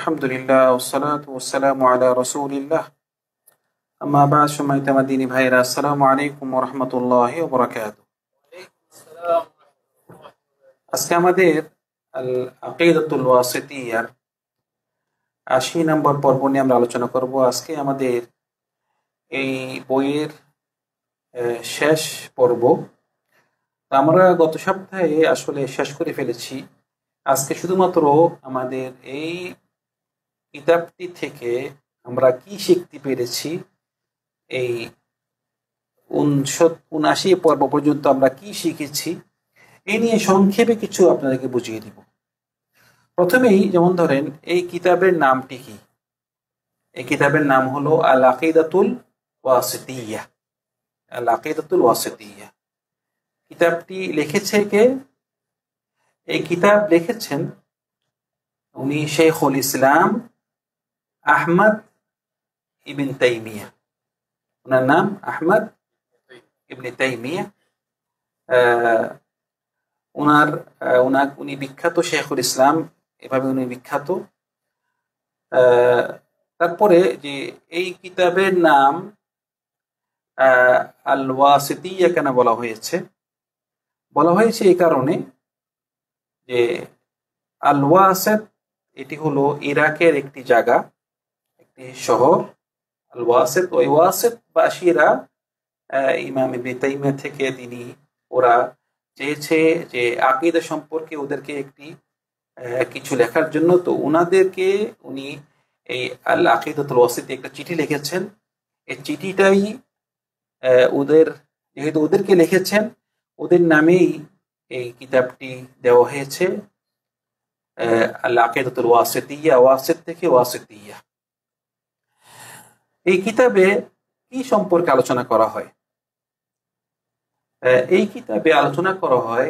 আলহামদুলিল্লাহ ওয়াসসালাতু ওয়াসসালামু আলা রাসূলিল্লাহ আম্মা বা'দ সম্মানিত মাদ্নী ভাইরা আসসালামু আলাইকুম ওয়া রাহমাতুল্লাহি ওয়া বারাকাতুহু। আজকে আমাদের আল আকিদাতুল ওয়াসিতিয়ার ৮০ নম্বর পর্ব নিয়ে আমরা আলোচনা করব। আজকে আমাদের এই বইয়ের শেষ পর্ব। আমরা গত সপ্তাহে আসলে শেষ করে ফেলেছি। আজকে শুধুমাত্র আমাদের এই কিতাবটি থেকে আমরা কি শিখতে পেরেছি, এই ৭৯ পর্ব পর্যন্ত আমরা কি শিখেছি, এই নিয়ে সংক্ষেপে কিছু আপনাদেরকে বুঝিয়ে দিব। প্রথমেই যেমন ধরেন, এই কিতাবের নামটি কি? এই কিতাবের নাম হলো আল আকিদাতুল ওয়াসিতিয়া। আল আকিদাতুল ওয়াসিতিয়া কিতাবটি লিখেছে কে? এই কিতাব লিখেছেন উনি শেখুল ইসলাম আহমদ ইবন তাইমিয়া। ওনার নাম আহমদ ইবনে তাইমিয়া। উনি বিখ্যাত শেখুল ইসলাম, এভাবে উনি বিখ্যাত। তারপরে যে এই কিতাবের নাম আল ওয়াসিতিয়া কেন বলা হয়েছে? বলা হয়েছে এই কারণে যে আল ওয়াসিত এটি হলো ইরাকের একটি জায়গা, একটি শহর আল ওয়াসিত। ওই ওয়াসিত বাসীরা ইমাম ইবনে তাইমিয়া থেকে ওরা চেয়েছে যে আকীদা সম্পর্কে ওদেরকে একটি কিছু লেখার জন্য। তো উনাদেরকে উনি এই আল আকিদাতুল ওয়াসিত একটা চিঠি লিখেছেন। এই চিঠিটাই যেহেতু ওদেরকে লিখেছেন, ওদের নামেই এই কিতাবটি দেওয়া হয়েছে আল আকিদাতুল ওয়াসিতিয়া। ওয়াসিত থেকে ওয়াসিতিয়া। এই কিতাবে কি সম্পর্কে আলোচনা করা হয়? এই কিতাবে আলোচনা করা হয়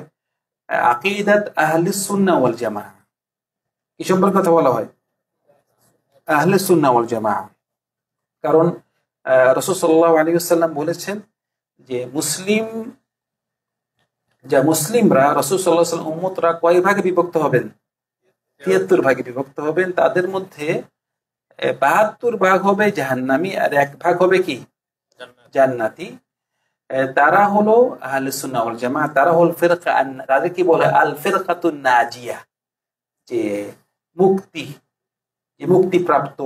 আকিদাত আহলিস সুন্নাহ ওয়াল জামাআহ। কি সম্পর্কে কথা বলা হয়? আহলিস সুন্নাহ ওয়াল জামাআহ। কারণ রাসূল সাল্লাল্লাহু আলাইহি ওয়াসাল্লাম বলেছেন যে মুসলিমরা রাসূল সাল্লাল্লাহু আলাইহি ওয়াসাল্লাম উম্মতরা কয় ভাগে বিভক্ত হবেন? ৭৩ ভাগে বিভক্ত হবেন। তাদের মধ্যে ৭২ ভাগ হবে জাহান্নামী আর ১ ভাগ হবে কি? জান্নাতি। তারা হলো আহলুস সুন্নাহ ওয়াল জামাআহ। তারা হল ফিরকা, তাদের কি বলে? আল ফিরকাতুন নাজিয়া, যে মুক্তিপ্রাপ্ত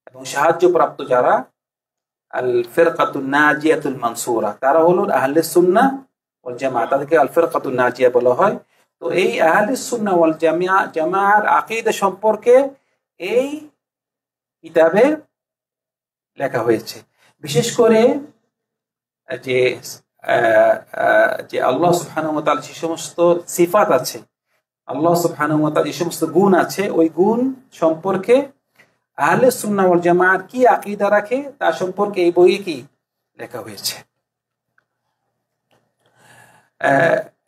এবং সাহায্যপ্রাপ্ত যারা, আল ফিরকাতুন নাজিয়াতুল মানসুরা, তারা হলো আহলুস সুন্নাহ ওয়াল জামাআহ। তাদেরকে আল ফিরকাতুন নাজিয়া বলা হয়। তো এই আহলুস সুন্নাহ ওয়াল জামাআহর আকীদা সম্পর্কে এই কিতাবে লেখা হয়েছে। বিশেষ করে যে আল্লাহ সুবহানাহু ওয়া তাআলা যে সমস্ত সিফাত আছে, আল্লাহ সুবহানাহু ওয়া তাআলা যে সমস্ত গুণ আছে, ওই গুণ সম্পর্কে আহলে সুন্নাহ ওয়াল জামাআহ কি আকীদা রাখে তা সম্পর্কে এই বইয়ে কি লেখা হয়েছে।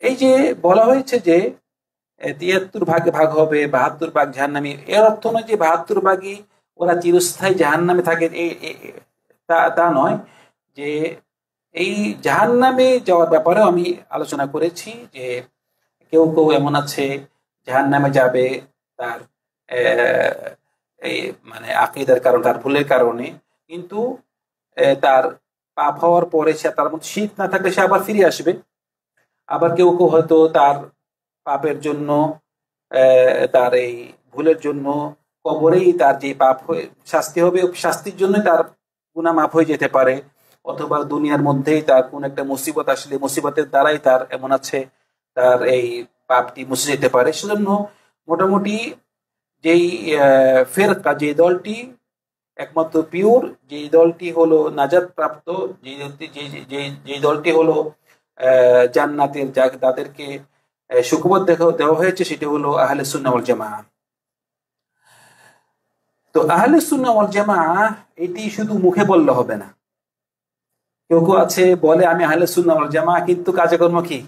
এই যে বলা হয়েছে যে ৭৩ ভাগে ভাগ হবে, ৭২ ভাগ জাহান্নামী, এর অর্থ নয় যে ৭২ ভাগই ওরা চিরস্থায়ী জাহান্নামে থাকে, তা নয়। যে এই জাহান্নামে যাওয়ার ব্যাপারেও আমি আলোচনা করেছি যে কেউ কেউ এমন আছে জাহান্নামে যাবে তার এই মানে আকীদার কারণ, তার ভুলের কারণে, কিন্তু তার পাপ হওয়ার পরে তার মধ্যে শিরক না থাকলে সে আবার ফিরে আসবে। আবার কেউ কেউ হয়তো তার পাপের জন্য, তার এই ভুলের জন্য কবরেই তার যে পাপ শাস্তি হবে, শাস্তির জন্য তার গুনাহ মাফ হয়ে যেতে পারে। অথবা দুনিয়ার মধ্যেই তার কোন একটা মুসিবত আসলে মুসিবতের দ্বারাই তার এমন আছে তার এই পাপটি মুছে যেতে পারে। সেজন্য মোটামুটি যেই ফিরকা, যে দলটি একমাত্র পিওর, যে দলটি হলো নাজাত প্রাপ্ত, যে দলটি হলো জান্নাতের, তাদেরকে সুখবর দেওয়া হয়েছে, সেটি হলো আহলে সুন্নাহ ওয়াল জামাআহ। তো আহলে সুন্নাহ ওয়াল জামাআহ এটি শুধু মুখে বললে হবে না। কেউ কেউ আছে বলে আমি আহলে সুন্নাহ ওয়াল জামাআহ, কিন্তু কাজকর্ম কি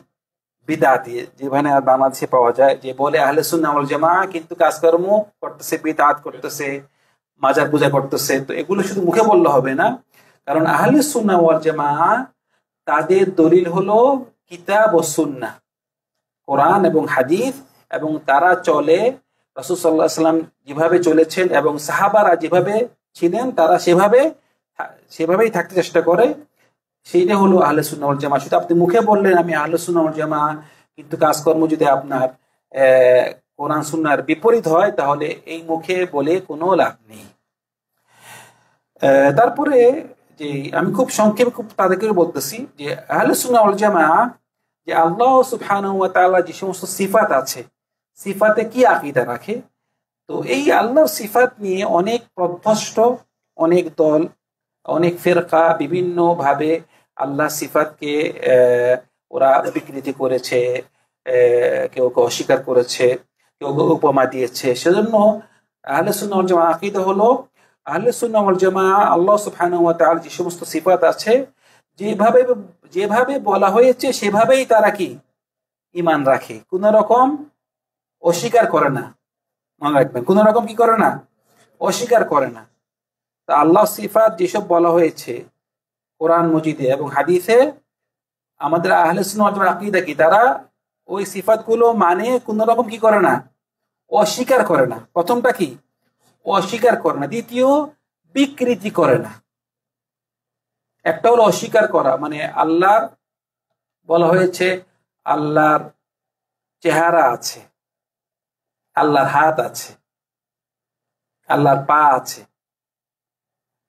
বিদআতি, যেখানে বাংলাদেশে পাওয়া যায়, যে বলে আহলে সুন্নাহ ওয়াল জামাআহ কিন্তু কাজকর্ম করতেছে, বিদআত করতেছে, মাজার পূজা করতেছে। তো এগুলো শুধু মুখে বললে হবে না, কারণ আহলে সুন্নাহ ওয়াল জামাআহ তাদের দলিল হলো কিতাব ও সুন্নাহ, কোরআন এবং হাদিস, এবং তারা চলে রাসূল সাল্লাল্লাহু আলাইহি ওয়াসাল্লাম যেভাবে চলেছেন এবং সাহাবারা যেভাবে ছিলেন তারা সেভাবেই থাকতে চেষ্টা করে, সেইটা হলো আহলে সুন্নাহ ওয়াল জামাত। শুধু আপনি মুখে বললেন আমি আহলে সুন্নাহ ওয়াল জামাত, কিন্তু কাজকর্ম যদি আপনার কোরআন সুন্নাহর বিপরীত হয় তাহলে এই মুখে বলে কোনো লাভ নেই। তারপরে যে আমি খুব সংক্ষেপে খুব তাদেরকে বলতেছি যে আহলে সুন্নাহ ওয়াল জামাত, যে আল্লাহ সুবহানাহু ওয়া তাআলা যে সমস্ত সিফাত আছে, সিফাতে কি আকীদা রাখে, তো এই আল্লাহর সিফাত নিয়ে অনেক পথভ্রষ্ট, অনেক দল, অনেক ফেরকা বিভিন্ন ভাবে আল্লাহ সিফাতকে ওরা বিকৃতি করেছে, কেউ কেউ অস্বীকার করেছে, কেউ কেউ উপমা দিয়েছে। সেজন্য আহলে সুন্নাহ ওয়াল জামাত আকীদা হলো আহলে সুন্নাহ ওয়াল জামাত আল্লাহ সুবহানাহু ওয়া তাআলা যে সমস্ত সিফাত আছে যেভাবে যেভাবে বলা হয়েছে সেভাবেই তারা কি ঈমান রাখে, কোন রকম অস্বীকার করে না। মনে রাখবেন, কোন রকম কি করে না, অস্বীকার করে না। তা আল্লাহ সিফাত যেসব বলা হয়েছে কোরআন মজিদে এবং হাদিসে, আমাদের আহলে সুন্নাহ ওয়াল জামাত আকীদা কি তারা ওই সিফাতগুলো মানে কোন রকম কি করে না, অস্বীকার করে না। প্রথমটা কি, অস্বীকার করে না। দ্বিতীয়, বিকৃতি করে না। একটা হলো অস্বীকার করা, মানে আল্লাহর বলা হয়েছে আল্লাহর চেহারা আছে, আল্লাহর হাত আছে, আল্লাহর পা আছে,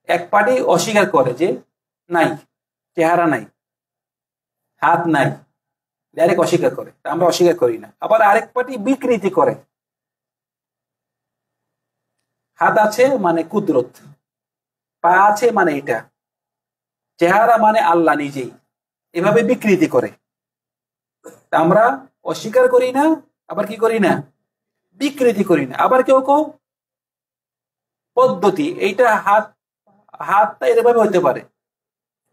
এক পাটি অস্বীকার করে যে নাই, চেহারা নাই, হাত নাই, ডাইরেক্ট অস্বীকার করে, আমরা অস্বীকার করি না। আবার আরেক পাটি বিকৃতি করে, হাত আছে মানে কুদরত, পা আছে মানে এটা, চেহারা মানে আল্লাহ নিজেই, এভাবে বিকৃতি করে। আমরা অস্বীকার করি না, আবার কি করি না, বিকৃতি করি না। আবার কেউ কেউ পদ্ধতি, এইটা হাতটা এরভাবে হইতে পারে,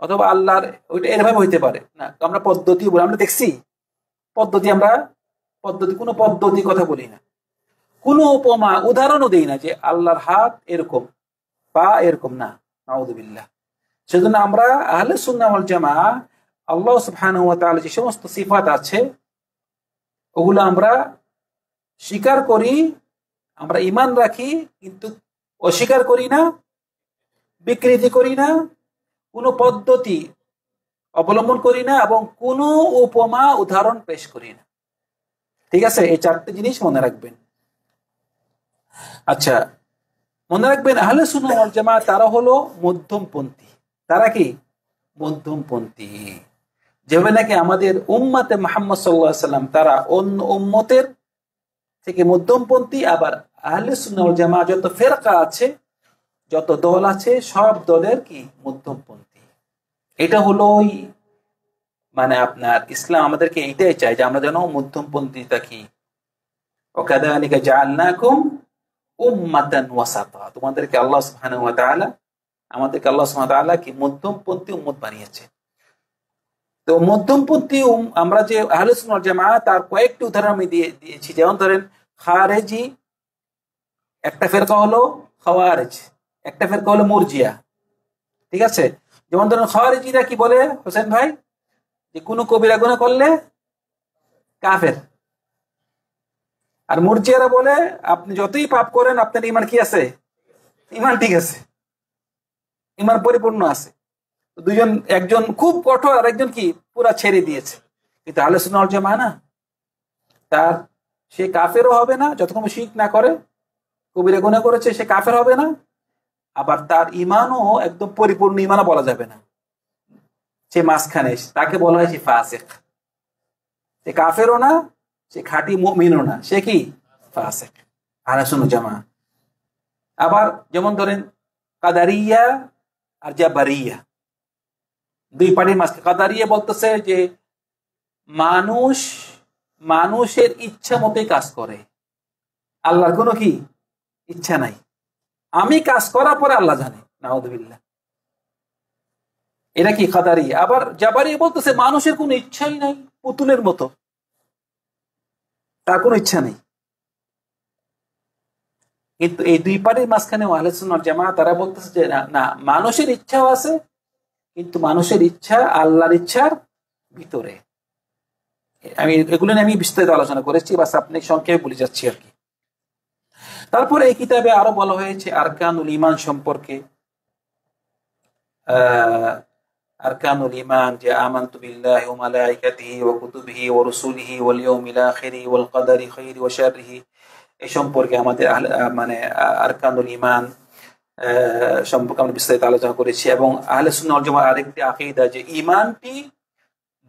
অথবা আল্লাহর ওইটা এরভাবে হইতে পারে না, আমরা পদ্ধতি বলি। আমরা দেখছি পদ্ধতি, আমরা পদ্ধতি কোনো পদ্ধতি কথা বলি না, কোনো উপমা উদাহরণও দেই না যে আল্লাহর হাত এরকম, পা এরকম, না, নাউযুবিল্লাহ। সেজন্য আমরা আহলে সুন্নাহ ওয়াল জামাত আল্লাহ সুবহানাহু ওয়া তাআলা যে সমস্ত সিফাত আছে ওগুলো আমরা স্বীকার করি, আমরা ঈমান রাখি, কিন্তু অস্বীকার করি না, বিকৃতি করি না, কোনো পদ্ধতি অবলম্বন করি না, এবং কোনো উপমা উদাহরণ পেশ করি না। ঠিক আছে, এই চারটি জিনিস মনে রাখবেন। আচ্ছা, মনে রাখবেন আহলে সুন্নাহ ওয়াল জামাত তারা হলো মধ্যমপন্থী। তারা কি মধ্যমপন্থী, যেভাবে নাকি আমাদের উম্মতে মুহাম্মদ সাল্লাল্লাহু আলাইহি ওয়াসাল্লাম তারা অন্য উম্মতের থেকে মধ্যমপন্থী। আবার আহলে সুন্নাহ ওয়াল জামাত যত ফেরকা আছে, যত দল আছে, সব দলের কি মধ্যমপন্থী। এটা হলো ওই মানে আপনার ইসলাম আমাদেরকে এইটাই চাই যে আমরা যেন মধ্যমপন্থী থাকি। ওয়াকাযালিকা জাআলনাকুম উম্মাতান ওয়াসাতা, তোমাদেরকে আল্লাহ সুবহানাহু ওয়া তাআলা কি মধ্যমপন্থী উম্মত বানিয়েছে। তো মধ্যমপন্থী আমরা যে আহলে সুন্নাহ ওয়াল জামাত, তার কয়েকটি উদাহরণ আমি দিয়েছি। যেমন ধরেন খারেজি একটা ফেরকা হলো, খাওয়ারিজ একটা ফেরকা হলো, মুরজিয়া। ঠিক আছে, যেমন ধরেন খাওয়ারিজিরা কি বলে হোসেন ভাই, যে কোনো কবিরা গুনাহ করলে কাফের। আর মুরজিয়ারা বলে আপনি যতই পাপ করেন আপনার ঈমান কি আছে, ঈমান ঠিক আছে, ঈমান পরিপূর্ণ আছে। দুইজন, একজন খুব কঠোর আর একজন কি পুরা ছেড়ে দিয়েছে। কিন্তু আহলে সুন্নাহ ওয়াল জামাত না, তার সে কাফেরও হবে না যতক্ষণ শিরক না করে, কবিরা গুনাহ করেছে সে কাফের হবে না, আবার তার ঈমানও একদম পরিপূর্ণ ঈমানও বলা যাবে না, সে মাঝখানে, তাকে বলা হয় সে ফাসিক। সে কাফেরও না, সে খাঁটি মুমিনও না, সে কি ফাসিক, আহলে সুন্নাহ জামাত। আবার যেমন ধরেন কাদারিয়া আর জাবারিয়া, দুই পার্টির মাঝখানে। কাদারিয়া বলতেছে যে মানুষের ইচ্ছা মতোই কাজ করে, আল্লাহর কোনো কি ইচ্ছা নাই, আমি কাজ করার পরে আল্লাহ জানে, নাউযুবিল্লাহ। এটা কি কাদারিয়া। আবার জাবারিয়া বলতেছে মানুষের কোনো ইচ্ছাই নাই, পুতুলের মতো, তার কোনো ইচ্ছা নেই। কিন্তু এই দুই পার্টির মাঝখানে আহলে সুন্নাহ ওয়াল জামাত তারা বলতেছে যে না, মানুষের ইচ্ছাও আছে, কিন্তু মানুষের ইচ্ছা আল্লাহর ইচ্ছার ভিতরে। আমি এগুলো নিয়ে আমি বিস্তারিত আলোচনা করেছি, বাস আপনি সংক্ষেপে বলে যাচ্ছি আর কি। তারপরে এই কিতাবে আরো বলা হয়েছে আরকানুল ঈমান সম্পর্কে। আরকানুল ঈমান যে আমানতু বিল্লাহি ওয়া মালাইকাতিহি ওয়া কুতুবিহি ওয়া রুসুলিহি ওয়াল ইয়াউমিল আখিরি ওয়াল কদারি খাইরি ওয়া শাররিহি, এই সম্পর্কে আমাদের মানে আরকানুল ঈমান সম্পর্কে আমরা বিস্তারিত আলোচনা করেছি। এবং আহলে সুন্নাহ ওয়াল জামাআর আরেকটি আকীদা যে ঈমানটি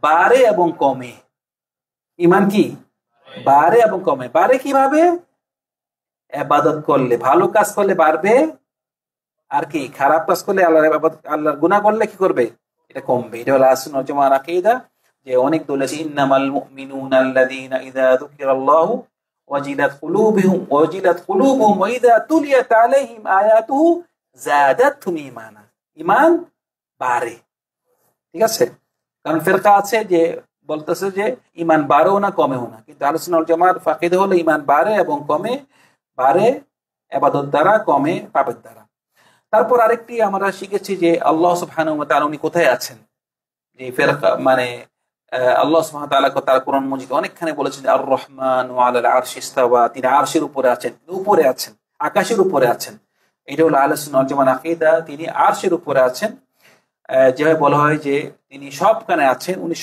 বাড়ে এবং কমে। ঈমান কি বাড়ে এবং কমে। বাড়ে কিভাবে? ইবাদত করলে, ভালো কাজ করলে বাড়বে, আর কি খারাপ কাজ করলে, আল্লাহর গুনাহ করলে কি করবে? এটা কমবে। এটা হলো আহলে সুন্নাহ ওয়াল জামাআর আকীদা। যে অনেক দল আছে ইন্নামাল মুমিনুনা আল্লাযীনা ইযা যুকিরাল্লাহু ওয়াজিলাত কুলুবুহুম ওয়া ইযা তুলিয়াত আলাইহিম আয়াতুহু যাদাতহুম ঈমানা। ঈমান বাড়ে, ঠিক আছে? কারণ ফিরকা আছে যে বলতেছে যে ঈমান বাড়েও না কমেও না, কিন্তু আহলে সুন্নাহ ওয়াল জামাআর আকীদা হলো ঈমান বাড়ে এবং কমে, বাড়ে ইবাদত দ্বারা, কমে পাপের দ্বারা। তারপর আরেকটি আমরা শিখেছি যে আল্লাহ সুবহানাহু ওয়া তাআলা উনি কোথায় আছেন। যে ফিরকা মানে আল্লাহ সুবহানাহু ওয়া তাআলা তার কোরআন মজিদে অনেকখানে বলেছেন আর রহমানু আলাল আরশি ইস্তাওয়া, তিনি আরশের উপরে আছেন, উপরে আছেন, আকাশের উপরে আছেন। এটা হলো আহলে সুন্নাহ ওয়াল জামাআর আকীদা, তিনি আরশের উপরে আছেন। যেভাবে বলা হয় যে তিনি সবখানে আছেন, উনি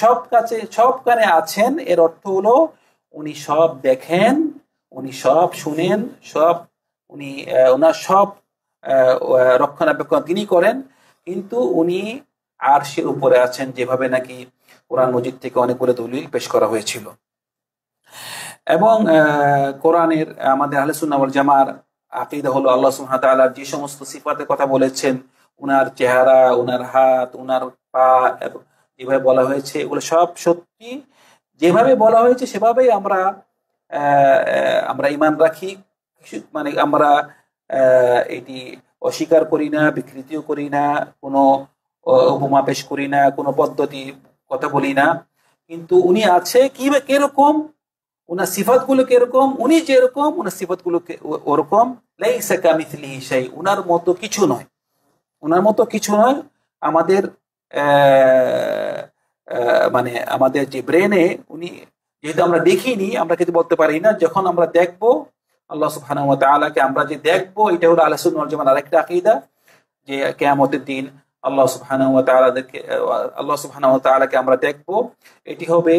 সবখানে আছেন, এর অর্থ হলো উনি সব দেখেন, উনি সব শুনেন, সব উনি ওনার সব রক্ষণাবেক্ষণ তিনি করেন, কিন্তু উনি আরশের উপরে আছেন, যেভাবে নাকি কোরআন মজিদ থেকে অনেকগুলো দলিল পেশ করা হয়েছিল। এবং কোরআনের আমাদের আহলে সুন্নাহ ওয়াল জামাআর আকীদা হলো আল্লাহ সুবহানাহু ওয়া তাআলার যে সমস্ত সিফাতের কথা বলেছেন, উনার চেহারা, উনার হাত, উনার পা, যেভাবে বলা হয়েছে এগুলো সব সত্যি। যেভাবে বলা হয়েছে সেভাবেই আমরা ঈমান রাখি। মানে আমরা এটি অস্বীকার করি না, বিকৃতিও করি না, কোনো উপমা পেশ করি না, কোনো পদ্ধতি কথা বলি না। কিন্তু উনি আছে কিরকম, উনার সিফাতগুলো কিরকম, উনি যেরকম উনার সিফাতগুলো ওরকম। লাইসা কামিথলিহি শাই, উনার মতো কিছু নয়, উনার মতো কিছু নয়। আমাদের মানে আমাদের যে ব্রেনে উনি যেহেতু আমরা দেখিনি, আমরা কিন্তু বলতে পারি না। যখন আমরা দেখবো আল্লাহ সুবহানাহু ওয়া তাআলাকে, আমরা যে দেখবো, এটা হলো আহলে সুন্নাহ ওয়াল জামাআর আরেকটা আকীদা যে কিয়ামতের দিন আল্লাহ সুবহানাহু ওয়া তাআলাকে আমরা দেখবো। এটি হবে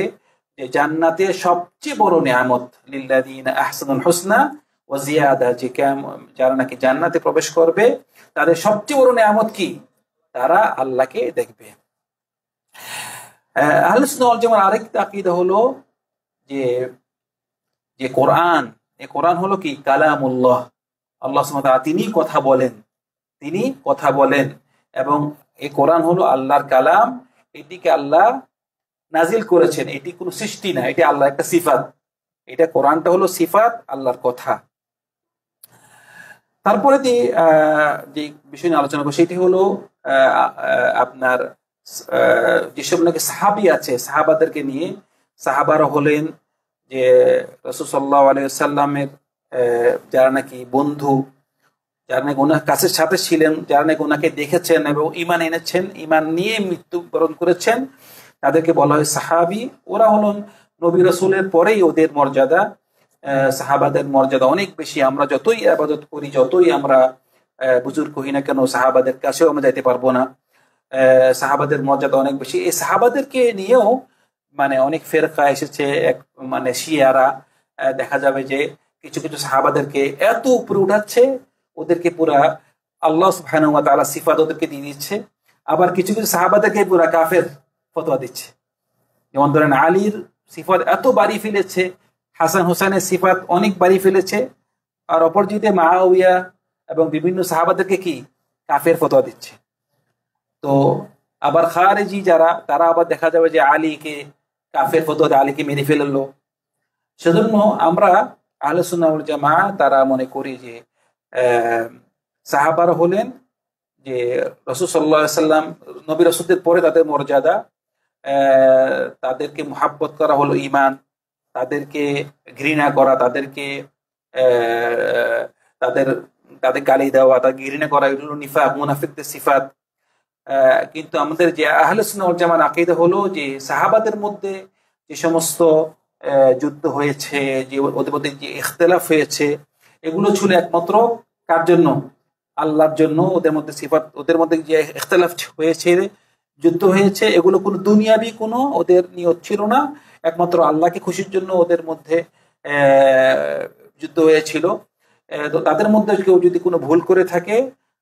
যে জান্নাতের সবচেয়ে বড় নিয়ামত, লিল্লাযীনা আহসানুল হুসনা ওয়া জিয়াদা, যে যারা নাকি জান্নাতে প্রবেশ করবে তাদের সবচেয়ে বড় নিয়ামত কি? তারা আল্লাহকে দেখবে। আহলে সুন্নাহ ওয়াল জামাআর আরেকটা আকীদা হলো যে কোরআন, এই কোরআন হলো কি কালামুল্লাহ, আল্লাহ সুবহানাহু ওয়া তাআলা তিনি কথা বলেন, এবং এই কোরআন হলো আল্লাহর কালাম। এটিকে আল্লাহ নাজিল করেছেন, এটি কোনো সৃষ্টি না, এটি আল্লাহর একটা সিফাত। এটা কোরআনটা হলো সিফাত, আল্লাহর কথা। তারপরে যে বিষয় নিয়ে আলোচনা করবো সেটি হলো আপনার যেসব নাকি সাহাবী আছে, সাহাবাদেরকে নিয়ে। সাহাবারা হলেন যে রাসূল সাল্লাল্লাহু আলাইহি ওয়াসাল্লামের যারা নাকি বন্ধু, যারা নাকি ওনার কাছে সাথে ছিলেন, যারা নাকি ওনাকে দেখেছেন এবং ঈমান এনেছেন, ঈমান নিয়ে মৃত্যুবরণ করেছেন, তাদেরকে বলা হয় সাহাবী। ওরা হলেন নবী রাসূলের পরেই ওদের মর্যাদা, সাহাবাদের মর্যাদা অনেক বেশি। আমরা যতই ইবাদত করি, যতই আমরা বুজুর্গ হই না কেন, সাহাবাদের কাছেও আমরা যাইতে পারবো না। সাহাবাদের মর্যাদা অনেক বেশি। এই সাহাবাদেরকে নিয়েও মানে অনেক ফেরকা এসেছে, মানে শিয়ারা দেখা যাবে যে কিছু কিছু সাহাবাদেরকে এত উপরে উঠাচ্ছে, ওদেরকে পুরা আল্লাহ সুবহানাহু ওয়া তাআলা সিফাত ওদেরকে দিয়ে দিচ্ছে। আবার কিছু কিছু সাহাবাদেরকে পুরা কাফের ফতোয়া দিচ্ছে। যেমন ধরেন আলীর সিফাত এত বাড়ি ফেলেছে, হাসান হোসেনের সিফাত অনেক বাড়ি ফেলেছে, আর অপরদিকে মুআবিয়া এবং বিভিন্ন সাহাবাদেরকে কি কাফের ফতোয়া দিচ্ছে। তো আবার খারেজি যারা, তারা আবার দেখা যাবে যে আলীকে কাফের ফতোয়া দিয়ে আলীকে মেরে ফেললো। সেজন্য আমরা আহলে সুন্নাহ ওয়াল জামাআহ তারা মনে করি যে সাহাবারা হলেন যে রাসূল সাল্লাল্লাহু আলাইহি ওয়াসাল্লাম, নবী রাসূলদের পরে তাদের মর্যাদা। তাদেরকে মুহাব্বত করা হলো ঈমান, তাদেরকে ঘৃণা করা, তাদেরকে তাদের গালি দেওয়া, তাদের ঘৃণা করা, এগুলো নিফাক, মুনাফিকদের সিফাত। কিন্তু আমাদের যে আহলে সুন্নাহ ওয়াল জামাআর আকীদা হলো যে সাহাবাদের মধ্যে যে সমস্ত যুদ্ধ হয়েছে, যে ওদের মধ্যে যে ইখতিলাফ হয়েছে, এগুলো ছিল একমাত্র কার জন্য? আল্লাহর জন্য। ওদের মধ্যে সিফাত, ওদের মধ্যে যে ইখতিলাফ হয়েছে, যুদ্ধ হয়েছে, এগুলো কোনো দুনিয়াবি কোনো ওদের নিয়ত ছিল না, একমাত্র আল্লাহকে খুশির জন্য ওদের মধ্যে যুদ্ধ হয়েছিল। তো তাদের মধ্যে কেউ যদি কোনো ভুল করে থাকে,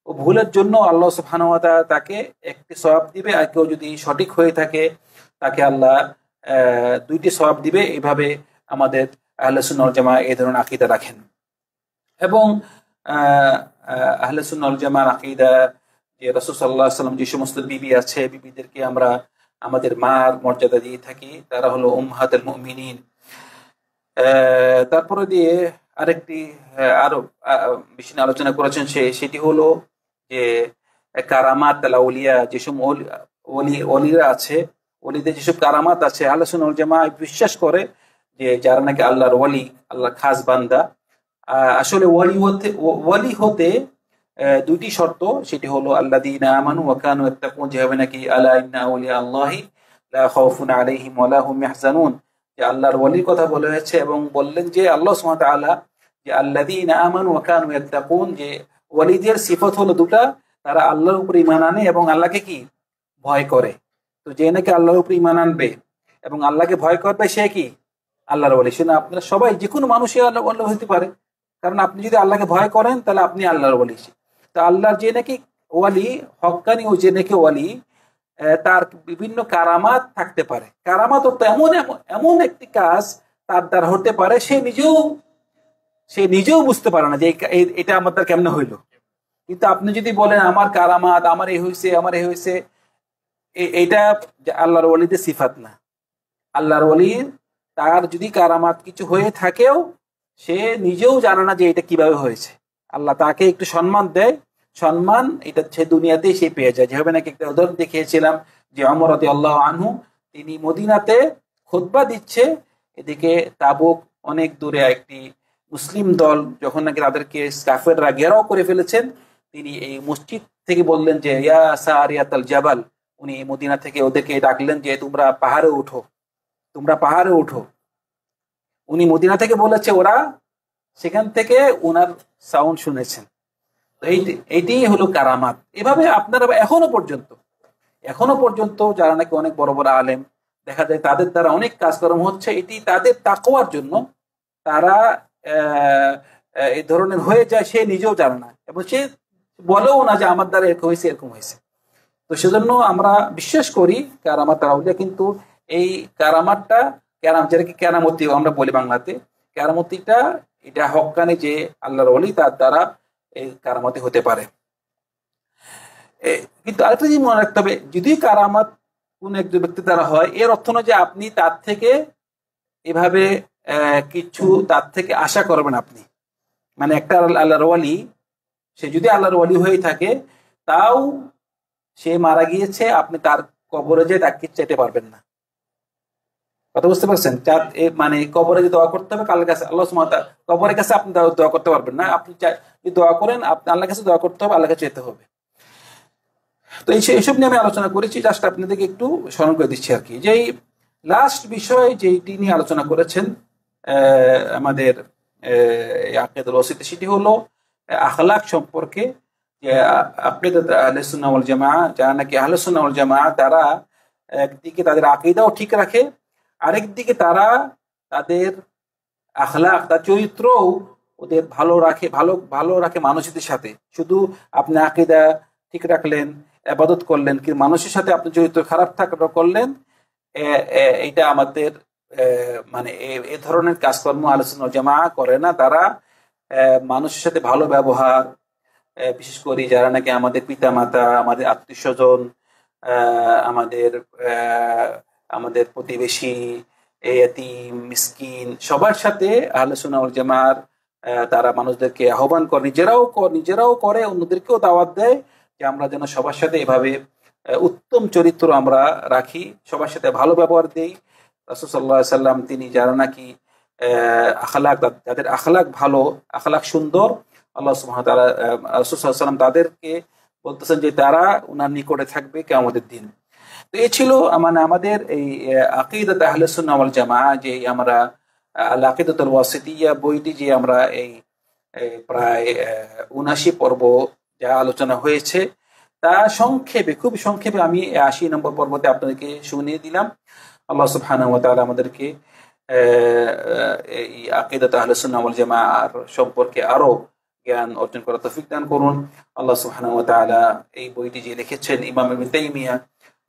ও ভুলের জন্য আল্লাহ সুবহানাহু ওয়া তাআলা তাকে একটি সওয়াব দিবে, আর কেউ যদি সঠিক হয়ে থাকে তাকে আল্লাহ দুইটি সওয়াব দিবে। এইভাবে আমাদের আহলে সুন্নাহ ওয়াল জামাআহ এই ধরনের আকীদা রাখেন। এবং আহলে সুন্নাহ ওয়াল জামাআহর আকীদা যে রাসূল সাল্লাল্লাহু আলাইহি ওয়াসাল্লাম যে সমস্ত বিবি আছে, বিবিদেরকে আমরা আমাদের মার মর্যাদা দিয়ে থাকি, তারা হলো উম্মাহাতুল মুমিনিন। তারপরে দিয়ে আরেকটি আরো বেশি আলোচনা করেছেন সেটি হলো যে কারামাত আল আউলিয়া, যেসব ওলিরা আছে, ওলিদের যেসব কারামাত আছে, আহলে সুন্নাহ ওয়াল জামাআহ বিশ্বাস করে যে যারা নাকি আল্লাহর ওলি, আল্লাহর খাস বান্দা। আসলে ওয়ালি হতে দুইটি শর্ত, সেটি হলো আল্লাযীনা আমানু ওয়া কানু ইয়াত্তাকুন, যে হবে নাকি আলা ইন্না আউলিয়া আল্লাহি লা খাউফুন আলাইহিম ওয়া লা হুম ইয়াহজানুন, যে আল্লাহর ওয়ালির কথা বলা হয়েছে। এবং বললেন যে আল্লাহ সুবহানাহু ওয়া তাআলা যে আল্লাযীনা আমানু ওয়া কানু ইয়াত্তাকুন, যে ওয়ালিদের সিফত হলো দুটা, তারা আল্লাহর উপর ঈমান আনে এবং আল্লাহকে কি ভয় করে। তো যে নাকি আল্লাহর উপর ঈমান আনবে এবং আল্লাহকে ভয় করবে, সে কি আল্লাহর ওয়ালি। শুনে আপনারা সবাই, যে কোনো মানুষই আল্লাহ হতে পারে, কারণ আপনি যদি আল্লাহকে ভয় করেন তাহলে আপনি আল্লাহর ওয়ালি। তো আল্লাহর যে নাকি ওয়ালি, হক্কানি ও যে নাকি ওয়ালি, তার বিভিন্ন কারামাত থাকতে পারে। কারামাত তো এমন এমন একটি কাজ তার দ্বারা হতে পারে, সে নিজেও বুঝতে পারে না যে এটা আমার দ্বারা কেমনে হইলো। কিন্তু আপনি যদি বলেন আমার কারামাত, আমার এই হয়েছে, আমার এই হয়েছে, এইটা আল্লাহর ওয়ালিদের সিফাত না। আল্লাহর ওয়ালির তার যদি কারামাত কিছু হয়ে থাকেও, সে নিজেও জানে না যে এটা কিভাবে হয়েছে। আল্লাহ তাকে একটু সম্মান দেয়, সম্মান এটা সে দুনিয়াতেই সে পেয়ে যায়। যেভাবে নাকি একটা উদাহরণ দেখিয়েছিলাম যে ওমর রাদিয়াল্লাহু আনহু, তিনি মদিনাতে খুতবা দিচ্ছে, এদিকে তাবুক অনেক দূরে একটি মুসলিম দল যখন নাকি তাদেরকে কাফেররা ঘেরাও করে ফেলেছেন, তিনি এই মসজিদ থেকে বললেন যে ইয়া সারিয়াতাল জাবাল, উনি মদিনা থেকে ওদেরকে ডাকলেন যে তোমরা পাহাড়ে উঠো, তোমরা পাহাড়ে উঠো। উনি মদিনা থেকে বলেছে, ওরা সেখান থেকে ওনার সাউন্ড শুনেছেন। তো এইটি হলো কারামাত। এভাবে আপনারা এখনো পর্যন্ত যারা নাকি অনেক বড় বড় আলেম, দেখা যায় তাদের দ্বারা অনেক কাজকর্ম হচ্ছে, এটি তাদের তাকওয়ার জন্য। তারা এই ধরনের হয়ে যায়, সে নিজেও জানে না এবং সে বলেও না যে আমার দ্বারা এরকম হয়েছে, এরকম হয়েছে। তো সেজন্য আমরা বিশ্বাস করি কারামাত আউলিয়া, কিন্তু এই কারামাতটা যেটাকে কেরামতি আমরা বলি বাংলাতে, কেরামতিটা এটা হক্কানি যে আল্লাহর ওলি, তার দ্বারা এই কারামতি হতে পারে। কিন্তু আরেকটা জিনিস মনে রাখতে হবে, যদি কারামাত কোন একজন ব্যক্তি দ্বারা হয়, এর অর্থ নয় যে আপনি তার থেকে এভাবে কিছু তার থেকে আশা করবেন আপনি। মানে একটা আল্লাহর ওয়ালি, সে যদি আল্লাহর ওয়ালি হয়ে থাকে, তাও সে মারা গিয়েছে, আপনি তার কবরে যে তাকে যেতে পারবেন না। কথা বুঝতে পারছেন? মানে কবরে যে দোয়া করতে হবে আল্লাহর কাছে, আল্লাহ সুবহানাহু ওয়া তাআলা কবরের কাছে আপনি দোয়া করতে পারবেন না। আপনি যদি দোয়া করেন, আপনি আল্লাহর কাছে দোয়া করতে হবে, আল্লাহর কাছে যেতে হবে। তো এইসব নিয়ে আমি আলোচনা করেছি, জাস্ট আপনাদেরকে একটু স্মরণ করে দিচ্ছি আর কি। যে লাস্ট বিষয় যেটি নিয়ে আলোচনা করেছেন আমাদের আকিদাতুল ওয়াসিতা, সেটি হলো আখলাক সম্পর্কে। যে আকিদাত আহলে সুন্নাহ ওয়াল জামাআহ, যারা নাকি আহলে সুন্নাহ ওয়াল জামাআহ, তারা একদিকে তাদের আকিদাও ঠিক রাখে, আরেক দিকে তারা তাদের আখলাক, তার চরিত্রও ওদের ভালো রাখে মানুষদের সাথে। শুধু আপনি আকিদা ঠিক রাখলেন, ইবাদত করলেন, কিন্তু মানুষের সাথে আপনি চরিত্র খারাপ করলেন, এটা আমাদের মানে এ ধরনের কাজকর্ম আহলে সুন্নাহ ওয়াল জামাআহ করে না। তারা মানুষের সাথে ভালো ব্যবহার, বিশেষ করে যারা নাকি আমাদের পিতা মাতা, আমাদের আত্মীয় স্বজন, আমাদের প্রতিবেশী, এতিম, মিসকিন, সবার সাথে আহলে সুন্নাহ ওয়াল জামাআহ তারা মানুষদেরকে আহ্বান করে, নিজেরাও করে, অন্যদেরকেও দাওয়াত দেয় যে আমরা যেন সবার সাথে এভাবে উত্তম চরিত্র আমরা রাখি, সবার সাথে ভালো ব্যবহার দেই। রাসূল সাল্লাল্লাহু আলাইহি সাল্লাম তিনি যারা নাকি আখলাক, যাদের আখলাক ভালো, আখলাক সুন্দর, আল্লাহ সুবহানাহু ওয়া তাআলা রাসূল সাল্লাল্লাহু আলাইহি সাল্লাম তাদেরকে বলতেছেন যে তারা উনার নিকটে থাকবে কিয়ামতের দিন। তো এই ছিল মানে আমাদের এই আকিদাত আহলে সুন্নাহ ওয়াল জামাআহ, যে আমরা আল আকিদাতুল ওয়াসিতিয়া বইটি যে আমরা এই প্রায় ৭৯ পর্ব যা আলোচনা হয়েছে তা সংক্ষেপে, খুব সংক্ষেপে আমি ৮০ নম্বর পর্বতে আপনাদেরকে শুনিয়ে দিলাম। আল্লাহ সুবহানাহু ওয়া তাআলা আমাদেরকে এই আকীদাত আহলে সুন্নাহ ওয়াল জামাআর সম্পর্কে আরো জ্ঞান অর্জন করার তৌফিক দান করুন। আল্লাহ সুবহানাহু ওয়া তাআলা এই বইটি যে লিখেছেন ইমাম ইবনে তাইমিয়া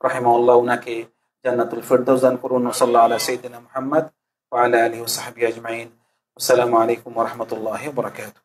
রাহিমাহুল্লাহ, উনাকে জান্নাতুল ফিরদাউস দান করুন। সাল্লাল্লাহু আলা সাইয়্যিদিনা মুহাম্মদ ওয়া আলা আলিহি ওয়া সাহবিহি আজমাইন। আসসালামু আলাইকুম ওয়া রাহমাতুল্লাহি ওয়া বারাকাতুহু।